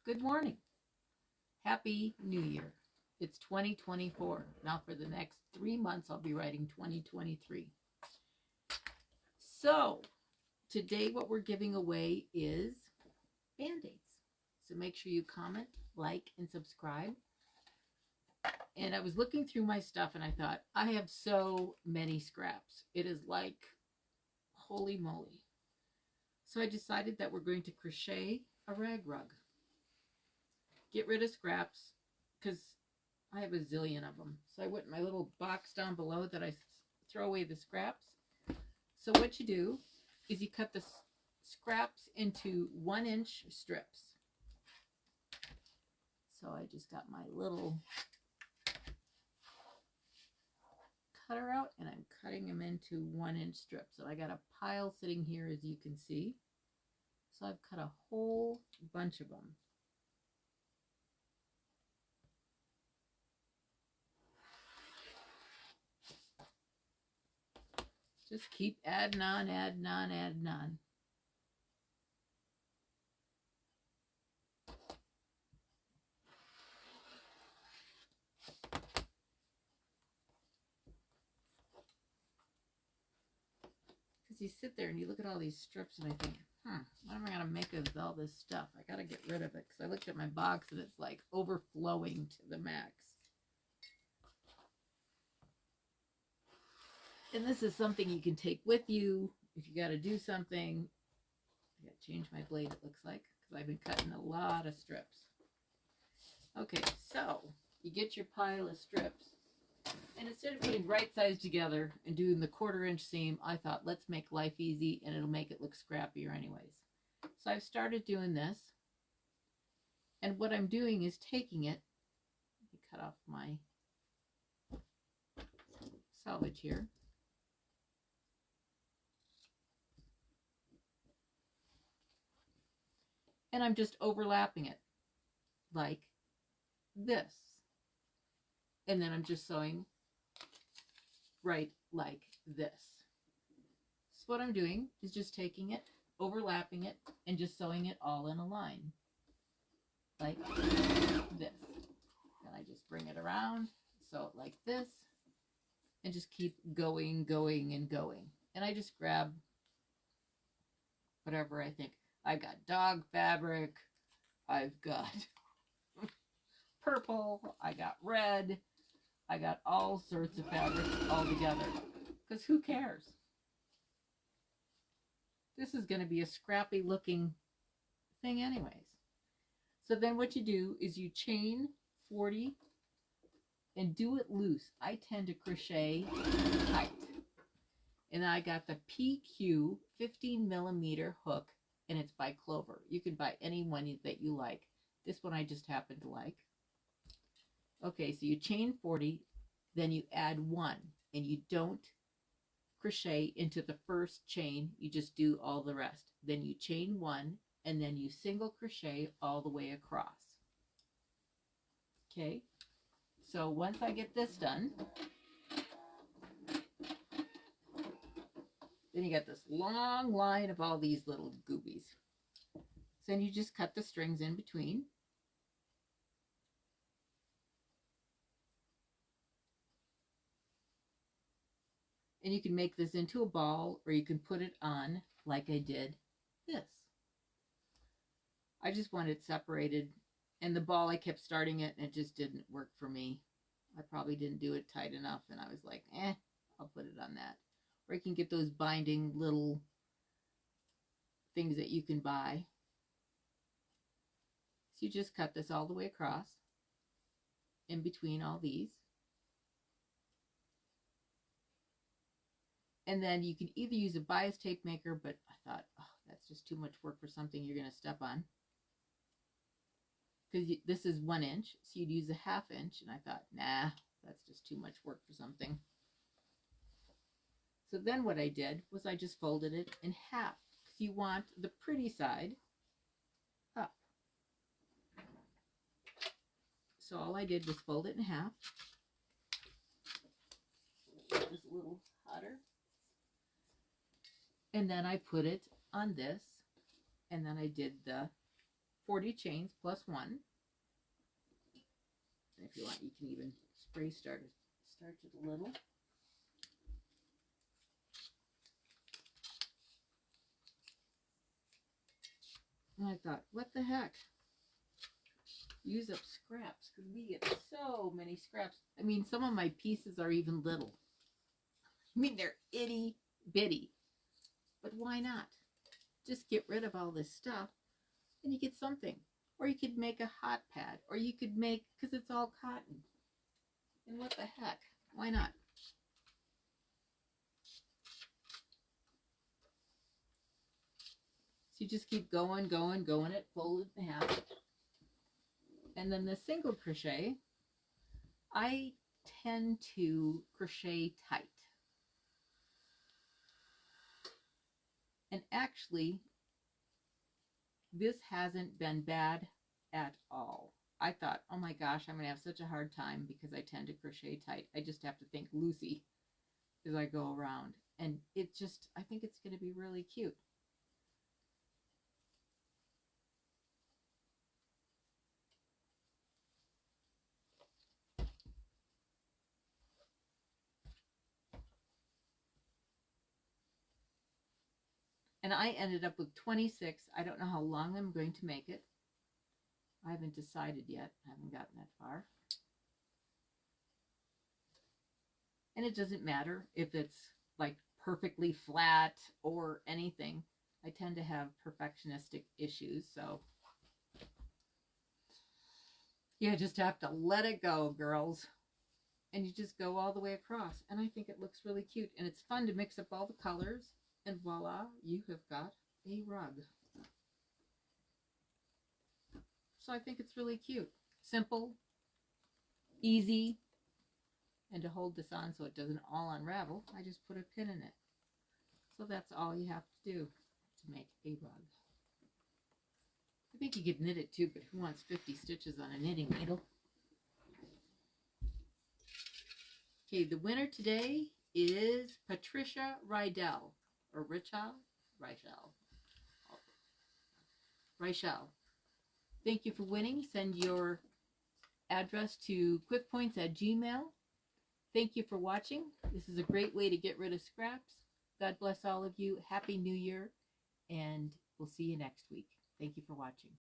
Good morning. Happy New Year. It's 2024. Now, for the next 3 months, I'll be writing 2023. So, today, what we're giving away is Band-Aids. So, make sure you comment, like, and subscribe. And I was looking through my stuff and I thought, I have so many scraps. It is like, holy moly. So, I decided that we're going to crochet a rag rug. Get rid of scraps because I have a zillion of them. So I went in my little box down below that I throw away the scraps. So what you do is you cut the scraps into 1-inch strips. So I just got my little cutter out and I'm cutting them into 1-inch strips. So I got a pile sitting here, as you can see. So I've cut a whole bunch of them. Just keep adding on, adding on, adding on. Because you sit there and you look at all these strips and I think, what am I going to make of all this stuff? I got to get rid of it because I looked at my box and it's like overflowing to the max. And this is something you can take with you if you got to do something. I got to change my blade, it looks like, because I've been cutting a lot of strips. Okay, so you get your pile of strips. And instead of putting right sides together and doing the 1/4-inch seam, I thought, let's make life easy and it'll make it look scrappier anyways. So I've started doing this. And what I'm doing is taking it, let me cut off my selvage here. And I'm just overlapping it like this. And then I'm just sewing right like this. So what I'm doing is just taking it, overlapping it, and just sewing it all in a line. Like this. And I just bring it around, sew it like this, and just keep going, going, and going. And I just grab whatever I think. I've got dog fabric, I've got purple, I got red, I got all sorts of fabrics all together. Because who cares? This is going to be a scrappy looking thing anyways. So then what you do is you chain 40 and do it loose. I tend to crochet tight. And I got the PQ 15mm hook, and it's by Clover. You can buy any one that you like. This one I just happen to like. Okay, so you chain 40, then you add 1, and you don't crochet into the first chain. You just do all the rest. Then you chain 1, and then you single crochet all the way across. Okay, so once I get this done, then you got this long line of all these little goobies. So then you just cut the strings in between. And you can make this into a ball, or you can put it on like I did this. I just want it separated, and the ball, I kept starting it and it just didn't work for me. I probably didn't do it tight enough, and I was like, I'll put it on that. Or you can get those binding little things that you can buy. So you just cut this all the way across in between all these. And then you can either use a bias tape maker, but I thought, that's just too much work for something you're going to step on. Because this is 1 inch, so you'd use a 1/2 inch. And I thought, nah, that's just too much work for something. So then what I did was I just folded it in half. Because you want the pretty side up. So all I did was fold it in half. It was a little hotter. And then I put it on this, and then I did the 40 chains plus 1. And if you want, you can even spray starch it a little. And I thought, what the heck? Use up scraps, because we get so many scraps. I mean, some of my pieces are even little. I mean, they're itty bitty. But why not? Just get rid of all this stuff and you get something. Or you could make a hot pad. Or you could make, because it's all cotton. And what the heck? Why not? So you just keep going it, fold it in half. And then the single crochet, I tend to crochet tight. And actually, this hasn't been bad at all. I thought, oh my gosh, I'm going to have such a hard time because I tend to crochet tight. I just have to think loosey as I go around. And it just, I think it's going to be really cute. And I ended up with 26. I don't know how long I'm going to make it. I haven't decided yet. I haven't gotten that far. And it doesn't matter if it's like perfectly flat or anything. I tend to have perfectionistic issues, so you just have to let it go, girls. And you just go all the way across. And I think it looks really cute. And it's fun to mix up all the colors. And voila, you have got a rug. So I think it's really cute. Simple, easy, and to hold this on so it doesn't all unravel, I just put a pin in it. So that's all you have to do to make a rug. I think you could knit it too, but who wants 50 stitches on a knitting needle? Okay, the winner today is Patricia Rydell. Or Reichel. Thank you for winning. Send your address to quickpoints@gmail. Thank you for watching. This is a great way to get rid of scraps. God bless all of you. Happy New Year. And we'll see you next week. Thank you for watching.